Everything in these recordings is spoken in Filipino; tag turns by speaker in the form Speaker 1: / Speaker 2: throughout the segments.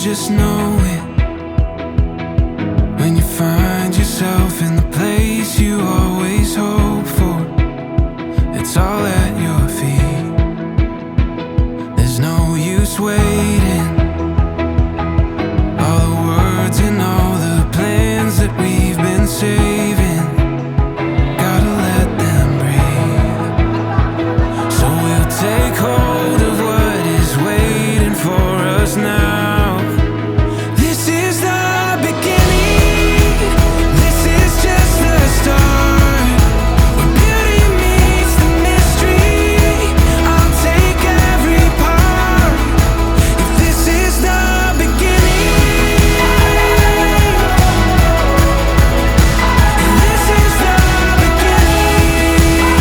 Speaker 1: just know it when you find yourself in the place you always hope for. It's all at your feet. There's no use waiting. All the words and all the plans that we've been saving, gotta let them breathe. So we'll take hold of what is waiting for us now. This is the beginning. This is just the start. Where beauty meets the mystery, I'll take every part. If this is the beginning, and this is the beginning,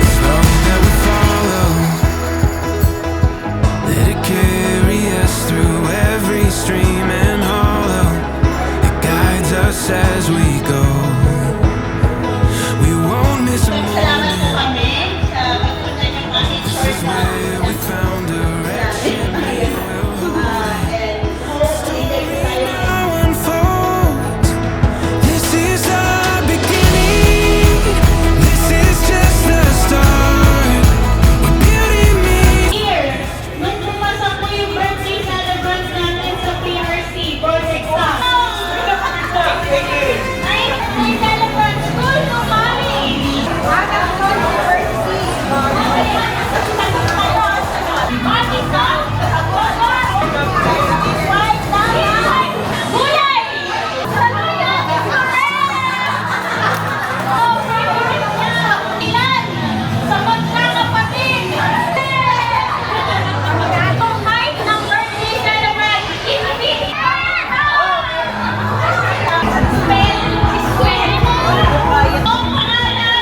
Speaker 1: this road that we follow, let it carry us through every stream and hollow. It guides us as we go. We won't miss a
Speaker 2: Salamat po
Speaker 1: moment.
Speaker 2: kami sa pagpunta ng aming
Speaker 1: This
Speaker 2: short
Speaker 1: is
Speaker 2: na
Speaker 1: where we found direction. We will hold it. Now unfolds. This is the beginning. This is just the start. Where beauty meets.
Speaker 2: Here, nung pumasok po yung birthday celebrant natin sa PRC board exam. Ay, may celebrant school no, mami. Mami ka? Gulay! Oh, favorite niya! Ilan? Sapat na kapatid! Atong height ng birthday celebrant is Spell, square mo! Ang pangalan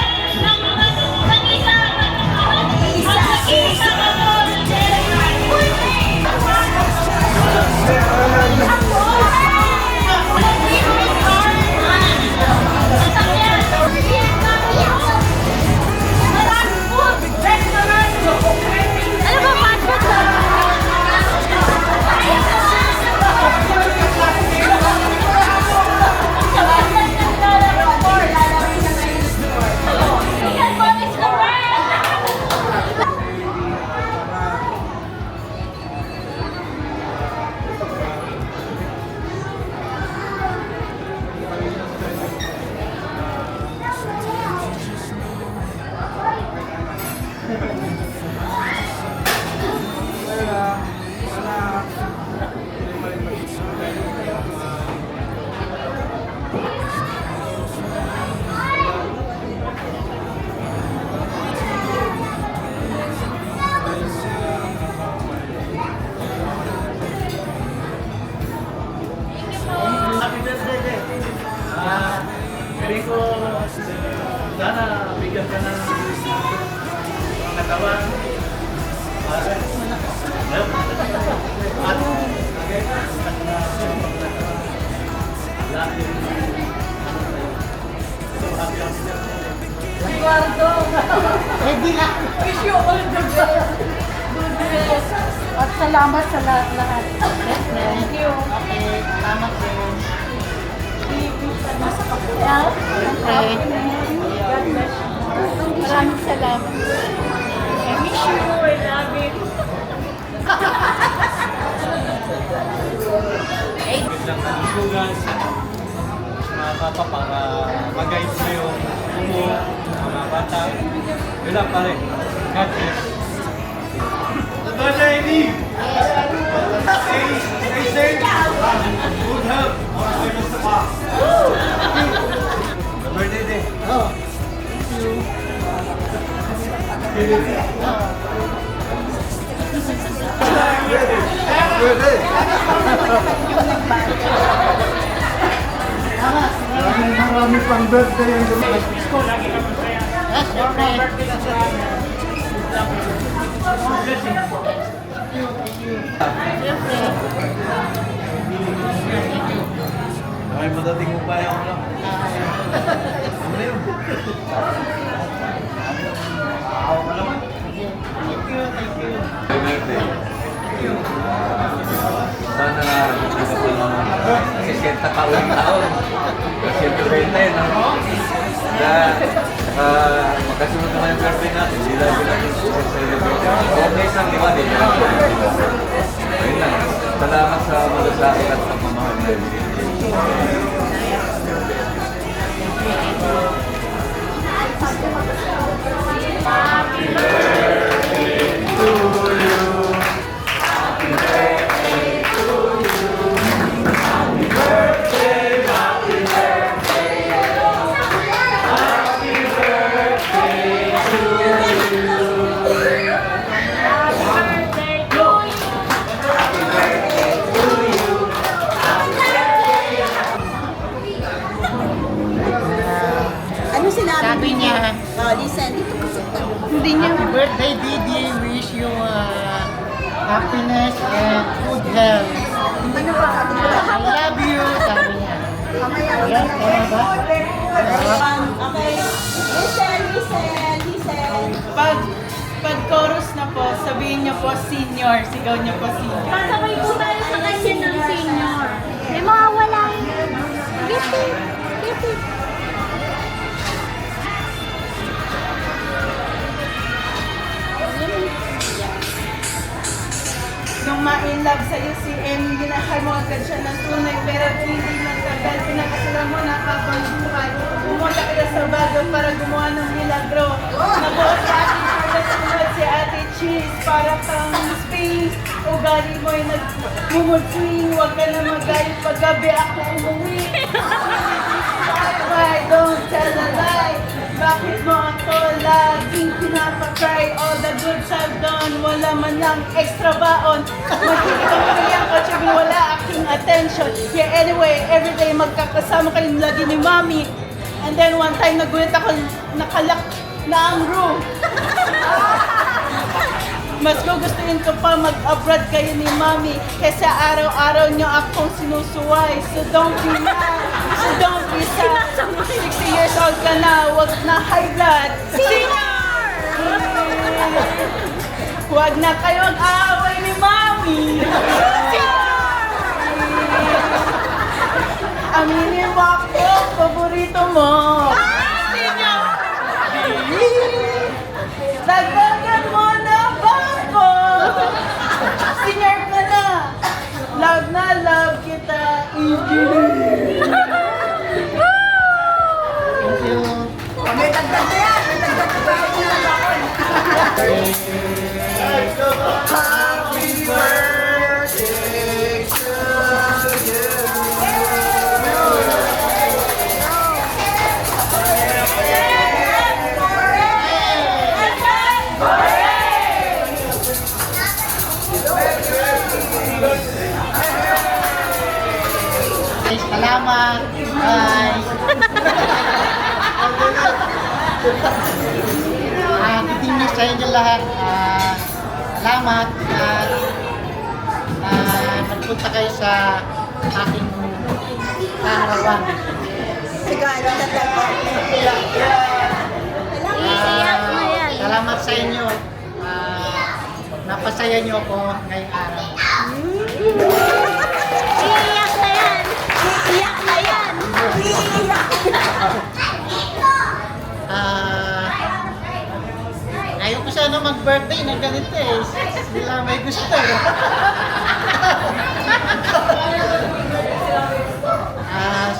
Speaker 2: ng isa ano ba passport
Speaker 3: Happy birthday, Dad. Feeling ko, sana bigyan ka ng katawan.
Speaker 4: Eduardo! Ready na! Wish you all the best! Good rest! At salamat sa lahat-lahat. Thank you. Okay, salamat din. Yeah? Okay. God bless you. Maraming salamat. I miss you. I love you.
Speaker 3: Good lang ng lugan sa mga papa para mag-guide mo yung umo, mga bata. Yun lang pare. God bless. Happy birthday, Lee! Stay safe! Good health! Happy birthday, Day! Oh, thank you!
Speaker 5: Marami pang birthday ang dumating.
Speaker 4: Yes, okay.
Speaker 3: Ay, madating mo pa yung lang. Ano yun? Ako ka naman. Thank you, thank you. Happy birthday.
Speaker 6: sa taon-taon. Kasi ito rin na yun, no? Makasunod naman yung birthday natin, hindi lang yun natin celebrate. Okay lang, di ba? Ayun lang. Salamat sa malasakit at pagmamahal na yun.
Speaker 7: Ano sinabi
Speaker 4: Sabi niya,
Speaker 7: listen, dito po sa
Speaker 4: hindi niya happy birthday, Didi. Wish you happiness and good health.
Speaker 7: Ano ba?
Speaker 4: I love you, sabi niya. Yan, kaya ba?
Speaker 7: Okay. Listen.
Speaker 8: Pag chorus na po, sabihin niyo po senior, sigaw niyo po senior.
Speaker 2: Pasabay po tayo sa kanya ng senior. May mawawala yun. Giti.
Speaker 8: Nung ma-in-love sa'yo si Emmy, ginahal mo agad siya ng tunay, pero hindi nagtagal. Pinakasalan mo na habang buhay. Pumunta ka sa Baguio para gumawa ng milagro. Nabuo si Ate Charlotte, sumunod si Ate Cheese, para kang space. Ugali mo'y nagmumutsing, huwag ka na magalit paggabi ako umuwi. Why don't tell a lie? Bakit mo ako laging pinapatry? All the goods I've done, wala man lang extra baon. Magkikita ko na yung kotse, wala aking attention. Yeah, anyway, everyday magkakasama kayo lagi ni Mommy. And then one time nagulit ako, nakalak na ang room. Mas gugustuhin ko pa mag-abroad kayo ni Mommy kaysa araw-araw nyo akong sinusuway. So don't be mad, so don't be sad. 60 years old ka na, wag na high blood. Senior! Huwag na kayo mag-aaway ni Mommy. Aminin mo ako, paborito mo. Senior! Dagdagan mo na ba ako? Senior ka na. Love kita, Iggy.
Speaker 4: Thank you.
Speaker 7: May dagdag na yan. May dagdag na bakon. Happy birthday to
Speaker 4: Salamat. Bye. Titingin sa inyo lahat. Salamat. Nagpunta kayo sa aking kaharawan.
Speaker 7: Sige, ano dagdag ko?
Speaker 4: Salamat sa inyo. Napasaya niyo ako ngayong araw.
Speaker 2: Iiyak na yan. Iiyak na yan.
Speaker 4: Ayoko sana mag-birthday na ganito eh. Sila may gusto.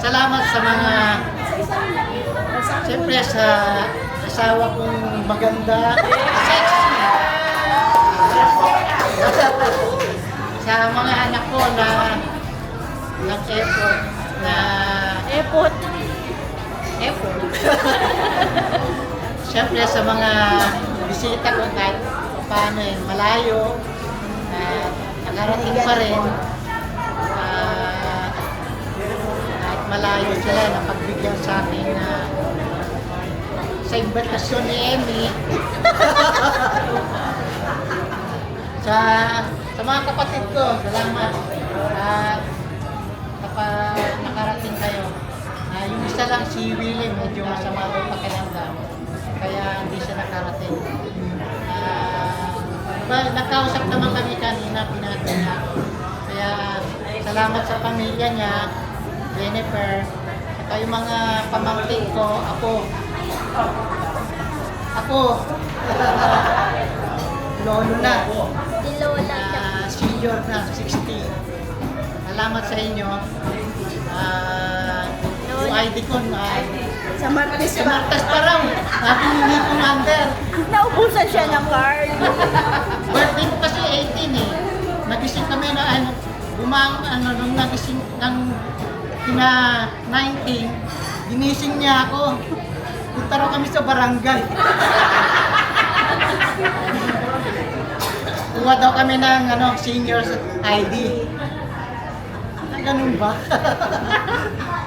Speaker 4: Salamat sa mga, siyempre sa asawa kong maganda, sexy. Sa mga anak ko na nag-effort na effort. Siyempre sa mga bisita ko kahit paano malayo nakarating pa rin kahit malayo sila napagbigyan sa akin sa imbitasyon ni Emmy. sa mga kapatid ko, salamat at nakarating kayo. Yung isa lang si Willie, medyo masama ang pakiramdam. Kaya hindi siya nakarating. Nakausap naman kami kanina, pinatay niya. Kaya salamat sa pamilya niya. Jennifer, at yung mga pamangkin ko, ako, lolo na,
Speaker 7: Si Lola.
Speaker 4: senior na, 60. Salamat sa inyo. Yung ID ko,
Speaker 8: Sa Martes
Speaker 4: sa Martas pa raw, hindi ko under.
Speaker 8: Naubusan siya ng card.
Speaker 4: Birthday ko kasi 18 eh. Nagising kami na nung nagising ng kina 19, ginising niya ako. Punta raw kami sa barangay. Kuha daw kami ng seniors ID. Ganun ba?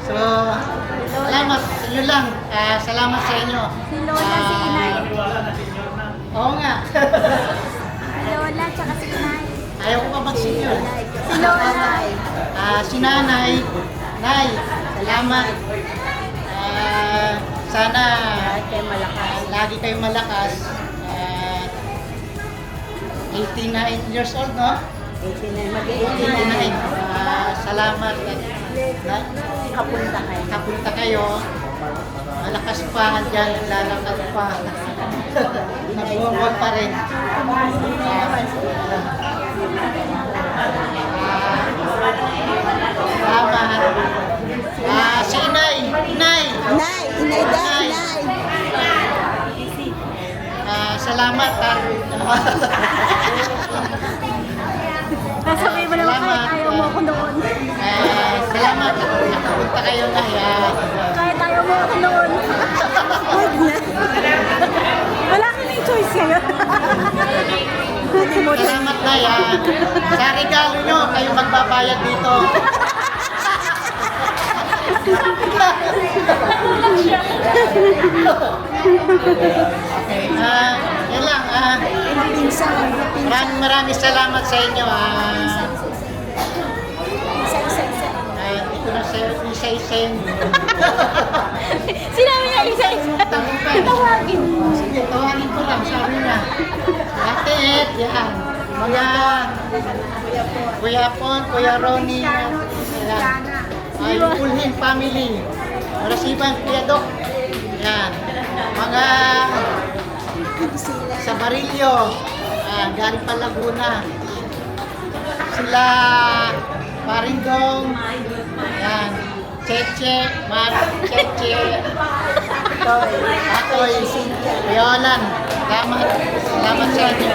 Speaker 4: So, salamat sa inyo lang. Salamat sa inyo.
Speaker 7: Si Lola, si Inay.
Speaker 4: Oo nga.
Speaker 7: Si Lola, tsaka si Inay.
Speaker 4: Ayaw ko pa mag-senior.
Speaker 7: Si Lola.
Speaker 4: Si Nanay, Nay, salamat. Sana lagi kayong malakas. 89 years old, no? 89. Salamat. Kapunta kayo. Malakas pa dyan, lalakad pa. Nabuwag pa rin. Salamat. Si Inay. Inay. Inay. Salamat.
Speaker 7: Sasabihin mo naman kahit ayaw mo ako noon.
Speaker 4: Salamat. Nakapunta kayo na.
Speaker 7: Kahit ayaw mo ako noon. Huwag na. Wala ka ng choice ngayon.
Speaker 4: Salamat na sa regalo nyo, kayo magbabayad dito. Okay, yan lang. Maraming salamat sa inyo. Hindi ko na isa-isa.
Speaker 7: Sinabi niya isa-isa. Tawagin mo.
Speaker 4: Sige, tawagin ko lang, sabi na. Ate Ed, yan. Mga Kuya Pon, Kuya Ronnie, yan. Yung Ulhin family. Rasiban, Kuya Dok. Yan. Mga sa Barillo, galing pa Laguna. Sila Marindong, yan. Cheche, Atoy, Violan. Salamat sa inyo.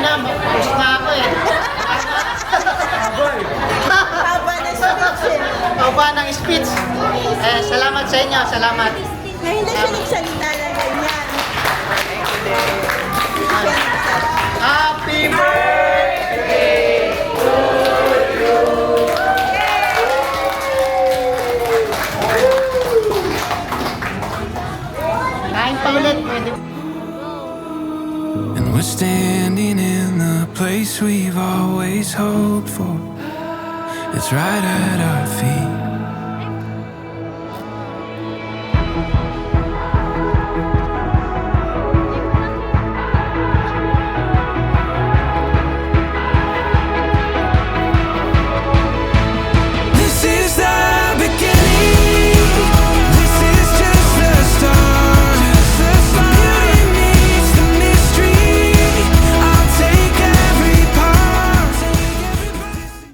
Speaker 4: Tapos na ako eh. Haba ng speech. Salamat sa inyo, salamat.
Speaker 8: Ngayon na siya nagsalita na ganyan.
Speaker 4: Happy birthday to you. Kain pa ulit, pwede.
Speaker 1: And we're standing in the place we've always hoped for. It's right at our feet.